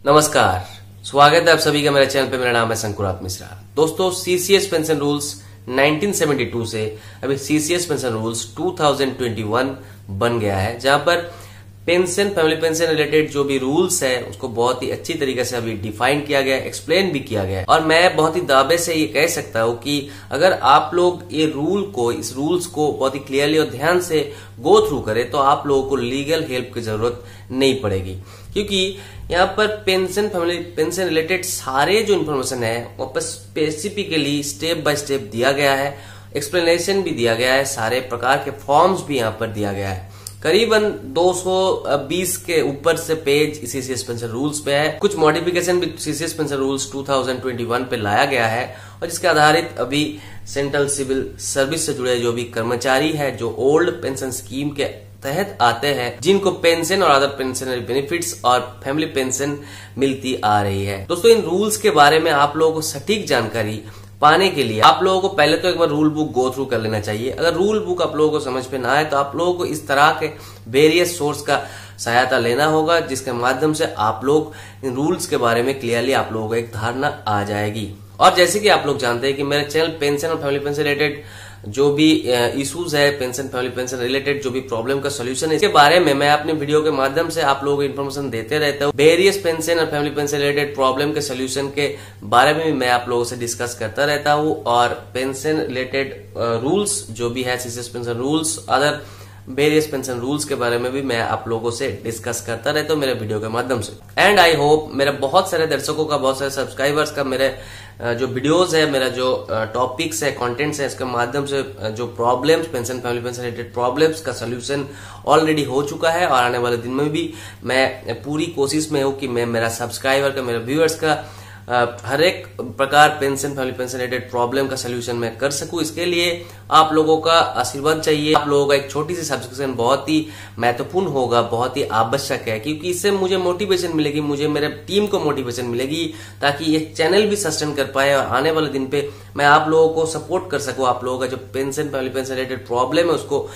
नमस्कार, स्वागत है आप सभी का मेरे चैनल पे। मेरा नाम है शंकुरात मिश्रा। दोस्तों, सीसीएस पेंशन रूल्स 1972 से अभी सीसीएस पेंशन रूल्स 2021 बन गया है, जहां पर पेंशन, फैमिली पेंशन रिलेटेड जो भी रूल्स है उसको बहुत ही अच्छी तरीके से अभी डिफाइन किया गया है, एक्सप्लेन भी किया गया है। और मैं बहुत ही दावे से ये कह सकता हूँ कि अगर आप लोग इस रूल्स को बहुत ही क्लियरली और ध्यान से गो थ्रू करें तो आप लोगों को लीगल हेल्प की जरूरत नहीं पड़ेगी, क्योंकि यहाँ पर पेंशन, फैमिली पेंशन रिलेटेड सारे जो इन्फॉर्मेशन है वहां पर स्पेसिफिकली स्टेप बाय स्टेप दिया गया है, एक्सप्लेनेशन भी दिया गया है, सारे प्रकार के फॉर्म्स भी यहाँ पर दिया गया है। करीबन 220 के ऊपर से पेज सीसीएस पेंशन रूल्स पे है। कुछ मॉडिफिकेशन भी सीसीएस पेंशन रूल्स 2021 पे लाया गया है, और जिसके आधारित अभी सेंट्रल सिविल सर्विस से जुड़े जो भी कर्मचारी है, जो ओल्ड पेंशन स्कीम के तहत आते हैं, जिनको पेंशन और अदर पेंशनरी बेनिफिट्स और फैमिली पेंशन मिलती आ रही है। दोस्तों, इन रूल्स के बारे में आप लोगों को सटीक जानकारी पाने के लिए आप लोगों को पहले तो एक बार रूल बुक गो थ्रू कर लेना चाहिए। अगर रूल बुक आप लोगों को समझ में ना आए तो आप लोगों को इस तरह के वेरियस सोर्स का सहायता लेना होगा, जिसके माध्यम से आप लोग इन रूल्स के बारे में क्लियरली आप लोगों को एक धारणा आ जाएगी। और जैसे कि आप लोग जानते हैं कि मेरे चैनल पेंशन और फैमिली पेंशन रिलेटेड जो भी इश्यूज है, पेंशन, फैमिली पेंशन रिलेटेड जो भी प्रॉब्लम का सोल्यूशन है, इसके बारे में मैं अपने वीडियो के माध्यम से आप लोगों को इन्फॉर्मेशन देते रहता हूँ। वेरियस पेंशन और फैमिली पेंशन रिलेटेड प्रॉब्लम के सोल्यूशन के बारे में भी मैं आप लोगों से डिस्कस करता रहता हूँ, और पेंशन रिलेटेड रूल्स जो भी है, CCS pension rules, other various pension rules के बारे में भी मैं आप लोगों से डिस्कस करता रहता हूँ मेरे वीडियो के माध्यम से। एंड आई होप मेरे बहुत सारे दर्शकों का, बहुत सारे सब्सक्राइबर्स का मेरे जो वीडियोस है, मेरा जो टॉपिक्स है, कंटेंट्स है, इसके माध्यम से जो problems, pension, family pension related problems का सोल्यूशन ऑलरेडी हो चुका है, और आने वाले दिन में भी मैं पूरी कोशिश में हूँ कि मैं मेरा सब्सक्राइबर का, मेरे व्यूअर्स का हर एक प्रकार pension, family pension related problem का सोल्यूशन मैं कर सकूं। इसके लिए आप लोगों का आशीर्वाद चाहिए। आप लोगों का एक छोटी सी सब्सक्रिप्शन बहुत ही महत्वपूर्ण होगा, बहुत ही आवश्यक है, क्योंकि इससे मुझे मोटिवेशन मिलेगी, मुझे मेरे टीम को मोटिवेशन मिलेगी, ताकि ये चैनल भी सस्टेन कर पाए और आने वाले दिन पे मैं आप लोगों को सपोर्ट कर सकूं। आप लोगों का जो pension, family pension related problem है उसको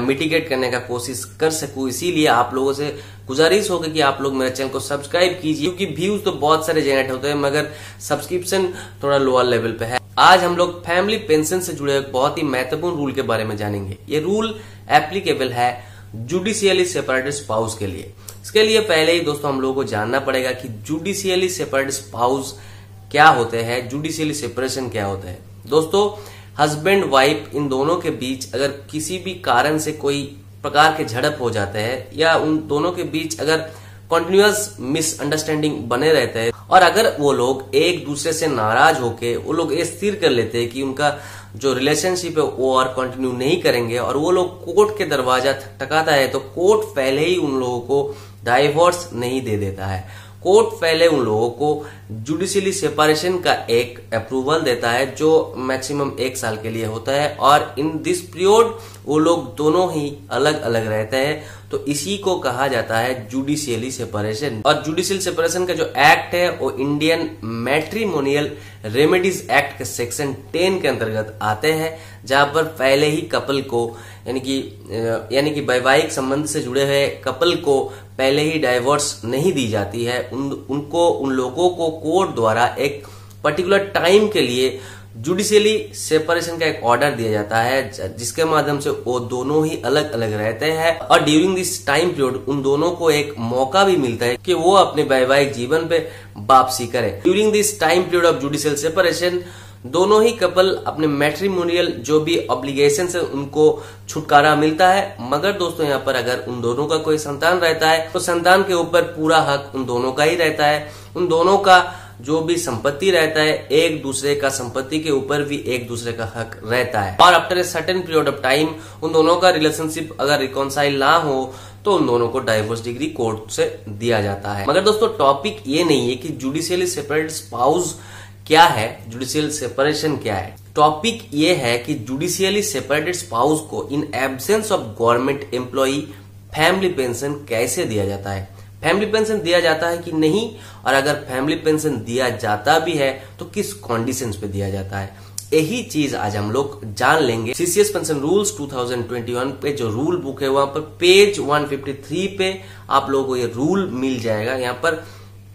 मिटिगेट करने का कोशिश कर सकूं। इसीलिए आप लोगों से गुजारिश होगी कि आप लोग मेरे चैनल को सब्सक्राइब कीजिए, क्योंकि व्यूज तो बहुत सारे जनरेट होते हैं मगर सब्सक्रिप्शन थोड़ा लोअर लेवल पे है। आज हम लोग फैमिली पेंशन से जुड़े एक बहुत ही महत्वपूर्ण रूल के बारे में जानेंगे। ये रूल एप्लीकेबल है जुडिशियली सेपरेटेड स्पाउस के लिए। इसके लिए पहले ही दोस्तों हम लोगों को जानना पड़ेगा कि जुडिशियली सेपरेटेड स्पाउस क्या होते हैं, जुडिशियली सेपरेशन क्या होता है। दोस्तों, हस्बैंड वाइफ इन दोनों के बीच अगर किसी भी कारण से कोई प्रकार के झड़प हो जाते हैं, या उन दोनों के बीच अगर कॉन्टिन्यूअस मिसअंडरस्टैंडिंग बने रहते हैं, और अगर वो लोग एक दूसरे से नाराज होके वो लोग ये स्थिर कर लेते हैं कि उनका जो रिलेशनशिप है वो और कंटिन्यू नहीं करेंगे, और वो लोग कोर्ट के दरवाजा टकाता है, तो कोर्ट पहले ही उन लोगों को डाइवोर्स नहीं दे देता है। कोर्ट पहले उन लोगों को जुडिशियली सेपरेशन का एक अप्रूवल देता है, जो मैक्सिमम 1 साल के लिए होता है, और इन दिस पीरियड वो लोग दोनों ही अलग अलग रहते हैं। तो इसी को कहा जाता है जुडिशियली सेपरेशन। और जुडिशियल सेपरेशन का जो एक्ट है वो इंडियन मैट्रिमोनियल रेमेडीज एक्ट के सेक्शन 10 के अंतर्गत आते हैं, जहां पर पहले ही कपल को, यानी कि वैवाहिक संबंध से जुड़े हुए कपल को पहले ही डाइवोर्स नहीं दी जाती है। उन लोगों को कोर्ट द्वारा एक पर्टिकुलर टाइम के लिए जुडिशियली सेपरेशन का एक ऑर्डर दिया जाता है, जिसके माध्यम से वो दोनों ही अलग अलग रहते हैं, और ड्यूरिंग दिस टाइम पीरियड उन दोनों को एक मौका भी मिलता है कि वो अपने वैवाहिक जीवन पे वापसी करें। During this time period of judicial separation दोनों ही कपल अपने मैट्रिमोनियल जो भी ऑब्लिगेशन है उनको छुटकारा मिलता है। मगर दोस्तों, यहाँ पर अगर उन दोनों का कोई संतान रहता है तो संतान के ऊपर पूरा हक उन दोनों का ही रहता है। उन दोनों का जो भी संपत्ति रहता है, एक दूसरे का संपत्ति के ऊपर भी एक दूसरे का हक रहता है। और after a certain period of time उन दोनों का रिलेशनशिप अगर रिकॉन्साइल ना हो तो उन दोनों को डाइवोर्स डिग्री कोर्ट से दिया जाता है। मगर दोस्तों, टॉपिक ये नहीं है कि जुडिशियली सेपरेटेड स्पाउस क्या है, जुडिशियल सेपरेशन क्या है। टॉपिक ये है कि जुडिशियली सेपरेटेड स्पाउस को in absence of government employee family pension कैसे दिया जाता है, फैमिली पेंशन दिया जाता है कि नहीं, और अगर फैमिली पेंशन दिया जाता भी है तो किस कंडीशंस पे दिया जाता है। यही चीज आज हम लोग जान लेंगे। सीसीएस पेंशन रूल्स 2021 पे जो रूल बुक है वहां पर पेज 153 पे आप लोगों को ये रूल मिल जाएगा। यहाँ पर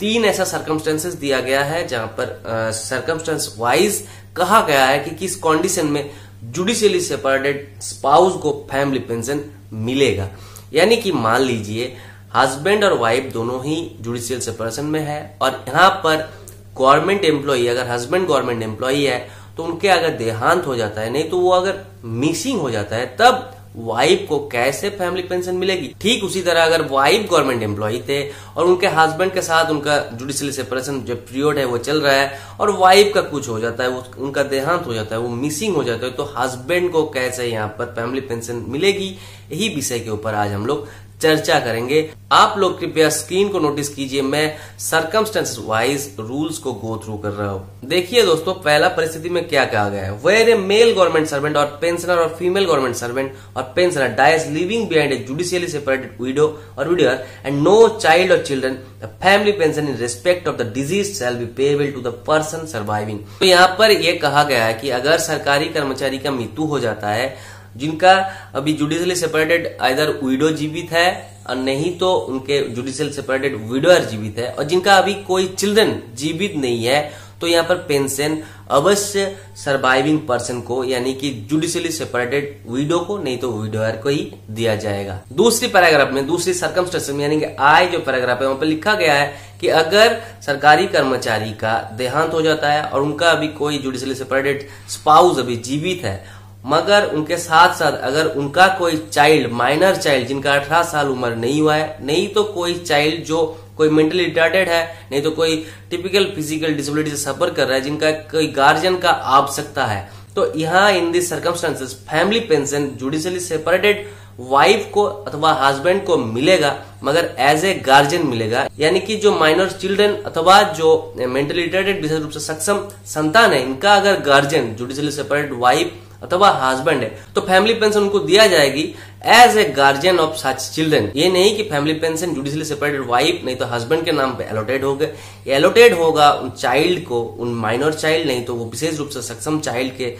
3 ऐसा सर्कमस्टेंसेस दिया गया है जहां पर सर्कमस्टेंस वाइज कहा गया है कि किस कंडीशन में जुडिशियली सेपरेटेड स्पाउस को फैमिली पेंशन मिलेगा। यानी कि मान लीजिए हस्बैंड और वाइफ दोनों ही जुडिशियल सेपरेशन में है और यहाँ पर गवर्नमेंट एम्प्लॉई, अगर हस्बैंड गवर्नमेंट एम्प्लॉई है तो उनके अगर देहांत हो जाता है, नहीं तो वो अगर मिसिंग हो जाता है, तब वाइफ को कैसे फैमिली पेंशन मिलेगी। ठीक उसी तरह अगर वाइफ गवर्नमेंट एम्प्लॉई थे और उनके हस्बैंड के साथ उनका जुडिशियल सेपरेशन जो पीरियड है वो चल रहा है और वाइफ का कुछ हो जाता है, वो उनका देहांत हो जाता है, वो मिसिंग हो जाता है, तो हस्बैंड को कैसे यहाँ पर फैमिली पेंशन मिलेगी, यही विषय के ऊपर आज हम लोग चर्चा करेंगे। आप लोग कृपया स्क्रीन को नोटिस कीजिए, मैं सर्कमस्टेंसेस वाइज रूल्स को गो थ्रू कर रहा हूं। देखिए दोस्तों, पहला परिस्थिति में क्या कहा गया है, where a male government servant और पेंशनर और फीमेल गवर्नमेंट सर्वेंट और pensioner dies leaving behind a judicially separated widow और विडोअर एंड नो चाइल्ड और children, the family pension in respect of the deceased shall be payable to the person surviving. तो यहाँ पर यह कहा गया है कि अगर सरकारी कर्मचारी का मृत्यु हो जाता है, जिनका अभी जुडिशियली सेपरेटेड आइदर विडो जीवित है और नहीं तो उनके जुडिशियल सेपरेटेड विडोअर जीवित है, और जिनका अभी कोई चिल्ड्रन जीवित नहीं है, तो यहाँ पर पेंशन अवश्य सर्वाइविंग पर्सन को, यानी कि जुडिशियली सेपरेटेड विडो को, नहीं तो विडोअर को ही दिया जाएगा। दूसरी पैराग्राफ में, दूसरी सर्कमस्टेंस में, यानी कि आई जो पैराग्राफ है वहां पर लिखा गया है कि अगर सरकारी कर्मचारी का देहांत हो जाता है और उनका अभी कोई जुडिशियली सेपरेटेड स्पाउस अभी जीवित है, मगर उनके साथ साथ अगर उनका कोई चाइल्ड, माइनर चाइल्ड जिनका 18 साल उम्र नहीं हुआ है, नहीं तो कोई चाइल्ड जो कोई मेंटली रिटार्डेड है, नहीं तो कोई टिपिकल फिजिकल डिसेबिलिटी से सफर कर रहा है, जिनका कोई गार्जियन का आवश्यकता है, तो यहाँ in this circumstances family pension judicially separated wife को अथवा हस्बैंड को मिलेगा, मगर एज ए गार्जियन मिलेगा। यानी कि जो माइनर चिल्ड्रन अथवा जो मेंटली रिटार्डेड विशेष रूप से सक्षम संतान है, इनका अगर गार्जियन जुडिशियली सेपरेटेड वाइफ अथवा हस्बैंड है, तो फैमिली पेंशन उनको दिया जाएगी as a guardian of such children. ये नहीं कि family pension judicially separated wife नहीं तो हस्बैंड के नाम पे एलोटेड होगा, एलोटेड होगा उन चाइल्ड को, उन माइनर चाइल्ड नहीं तो वो विशेष रूप से सक्षम चाइल्ड के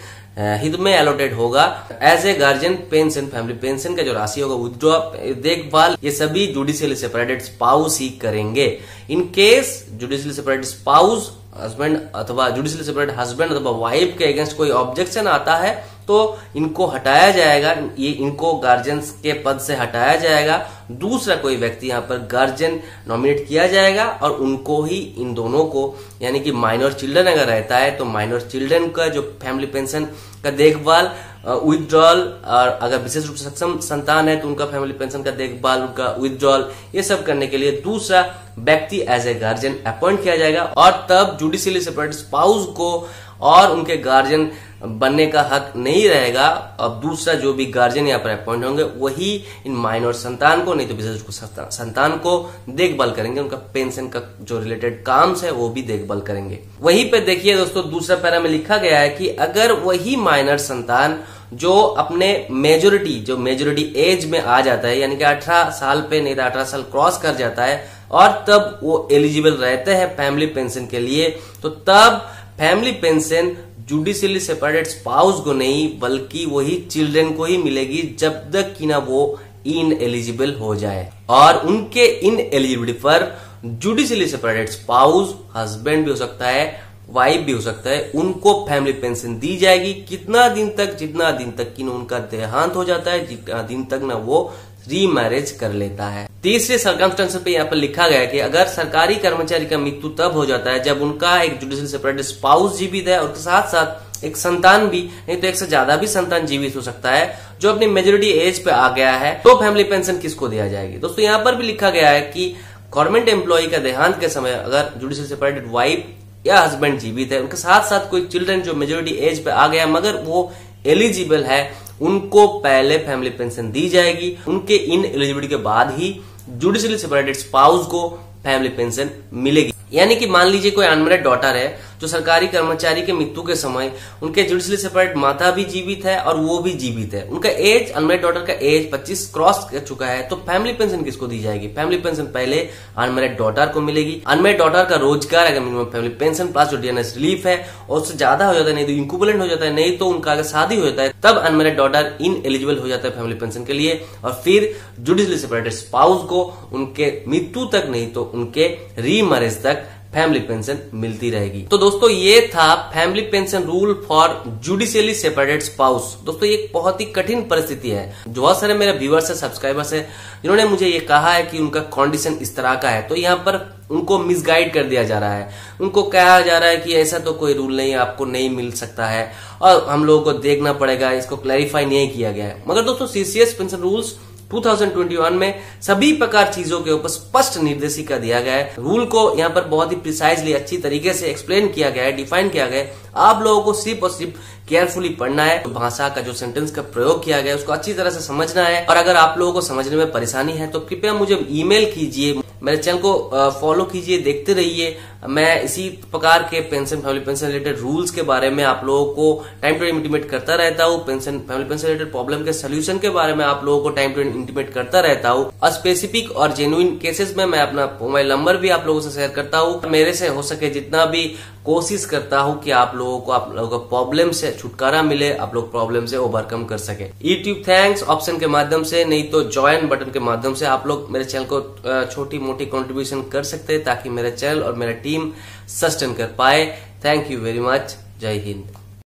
हित में एलोटेड होगा as a guardian pension. Family pension का जो राशि होगा, विथड्रॉ, देखभाल, ये सभी जुडिशियली सेपरेटेड स्पाउस ही करेंगे। In case judicially separated spouse husband अथवा जुडिशियली सेपरेटेड हस्बैंड अथवा वाइफ के अगेंस्ट कोई ऑब्जेक्शन आता है तो इनको हटाया जाएगा, ये इनको गार्जियंस के पद से हटाया जाएगा, दूसरा कोई व्यक्ति यहाँ पर गार्जियन नॉमिनेट किया जाएगा और उनको ही, इन दोनों को, यानी कि माइनर चिल्ड्रन अगर रहता है तो माइनर चिल्ड्रन का जो फैमिली पेंशन का देखभाल, विथड्रॉल, और अगर विशेष रूप से सक्षम संतान है तो उनका फैमिली पेंशन का देखभाल, उनका विथड्रॉल, ये सब करने के लिए दूसरा व्यक्ति एज ए गार्जियन अपॉइंट किया जाएगा। और तब जुडिशियली सेपरेटेड स्पाउस को और उनके गार्जियन बनने का हक नहीं रहेगा। अब दूसरा जो भी गार्जियन यहाँ पर अपॉइंट होंगे वही इन माइनर संतान को, नहीं तो विशेष रूप से संतान को देखभाल करेंगे, उनका पेंशन का जो रिलेटेड काम है वो भी देखभाल करेंगे। वहीं पे देखिए दोस्तों, दूसरा पैरा में लिखा गया है कि अगर वही माइनर संतान जो अपने मेजोरिटी एज में आ जाता है, यानी कि 18 साल पे, नहीं तो 18 साल क्रॉस कर जाता है और तब वो एलिजिबल रहते हैं फैमिली पेंशन के लिए, तो तब family pension judicially separated spouse को नहीं बल्कि वही चिल्ड्रन को ही मिलेगी, जब तक कि ना वो इन एलिजिबल हो जाए। और उनके इन एलिजिबिलिटी पर जुडिशियली सेपरेटेड स्पाउस, हस्बैंड भी हो सकता है, वाइफ भी हो सकता है, उनको फैमिली पेंशन दी जाएगी। कितना दिन तक? जितना दिन तक कि उनका देहांत हो जाता है, जितना दिन तक ना वो रीमैरिज कर लेता है। तीसरे सर्कमस्टेंस पे यहाँ पर लिखा गया कि अगर सरकारी कर्मचारी का मृत्यु तब हो जाता है जब उनका एक जुडिशियल सेपरेटेड स्पाउस जीवित है और साथ साथ एक संतान भी, नहीं तो एक से ज्यादा भी संतान जीवित हो सकता है, जो अपनी मेजोरिटी एज पे आ गया है, तो फैमिली पेंशन किसको दिया जाएगी। दोस्तों यहाँ पर भी लिखा गया है कि गवर्नमेंट एम्प्लॉय का देहांत के समय अगर जुडिशियल सेपरेटेड वाइफ या हस्बैंड जीवित है, उनके साथ साथ कोई चिल्ड्रन जो मेजोरिटी एज पे आ गया मगर वो एलिजिबल है, उनको पहले फैमिली पेंशन दी जाएगी। उनके इन एलिजिबिलिटी के बाद ही जुडिशियली सेपरेटेड स्पाउस को फैमिली पेंशन मिलेगी। यानी कि मान लीजिए कोई अनमैरिड डॉटर है जो सरकारी कर्मचारी के मृत्यु के समय उनके जुडिशली सेपरेट माता भी जीवित है और वो भी जीवित है, उनका एज, अनमैरिड डॉटर का एज 25 क्रॉस कर चुका है, तो फैमिली पेंशन किसको दी जाएगी? फैमिली पेंशन पहले अनमैरिड डॉटर को मिलेगी। अनमैरिड डॉटर का रोजगार अगर मिनिमम फैमिली पेंशन प्लस जो डीएनएस रिलीफ है और उससे ज्यादा हो जाता है, नहीं तो इनक्यूबलेंट हो जाता है, नहीं तो उनका अगर शादी हो जाता है, तब अनमैरिड डॉटर इन एलिजिबल हो जाता है फैमिली पेंशन के लिए। और फिर जुडिशली सेपरेटेड स्पाउस को उनके मृत्यु तक नहीं तो उनके रीमैरिज तक फैमिली पेंशन मिलती रहेगी। तो दोस्तों ये था family pension rule for judicially separated spouse. दोस्तों ये एक बहुत ही कठिन परिस्थिति है। बहुत सारे मेरे व्यूअर्स है, सब्सक्राइबर्स है, जिन्होंने मुझे ये कहा है कि उनका कंडीशन इस तरह का है, तो यहाँ पर उनको मिसगाइड कर दिया जा रहा है। उनको कहा जा रहा है कि ऐसा तो कोई रूल नहीं है, आपको नहीं मिल सकता है और हम लोगों को देखना पड़ेगा, इसको क्लैरिफाई नहीं किया गया है। मगर दोस्तों सीसीएस पेंशन रूल्स 2021 में सभी प्रकार चीजों के ऊपर स्पष्ट निर्देशिका दिया गया है। रूल को यहाँ पर बहुत ही प्रिसाइजली अच्छी तरीके से एक्सप्लेन किया गया है, डिफाइन किया गया है। आप लोगों को सिर्फ और सिर्फ केयरफुली पढ़ना है, तो भाषा का जो सेंटेंस का प्रयोग किया गया है उसको अच्छी तरह से समझना है। और अगर आप लोगों को समझने में परेशानी है तो कृपया मुझे ईमेल कीजिए, मेरे चैनल को फॉलो कीजिए, देखते रहिए। मैं इसी प्रकार के pension, family pension related rules के बारे में आप लोगों को टाइम टू टाइम इंटीमेट करता रहता हूँ। Pension, family pension related problem के सोल्यूशन के बारे में आप लोगों को टाइम टू टाइम इंटीमेट करता रहता हूँ। और स्पेसिफिक और जेन्युइन केसेस में मैं अपना मोबाइल नंबर भी आप लोगों से शेयर करता हूँ। मेरे से हो सके जितना भी कोशिश करता हूँ कि आप लोगों को प्रॉब्लम से छुटकारा मिले, आप लोग प्रॉब्लम से ओवरकम कर सके। यूट्यूब थैंक्स ऑप्शन के माध्यम से, नहीं तो ज्वाइन बटन के माध्यम से आप लोग मेरे चैनल को छोटी मोटी कंट्रीब्यूशन कर सकते हैं ताकि मेरा चैनल और मेरा टीम सस्टेन कर पाए। Thank you very much. जय हिंद।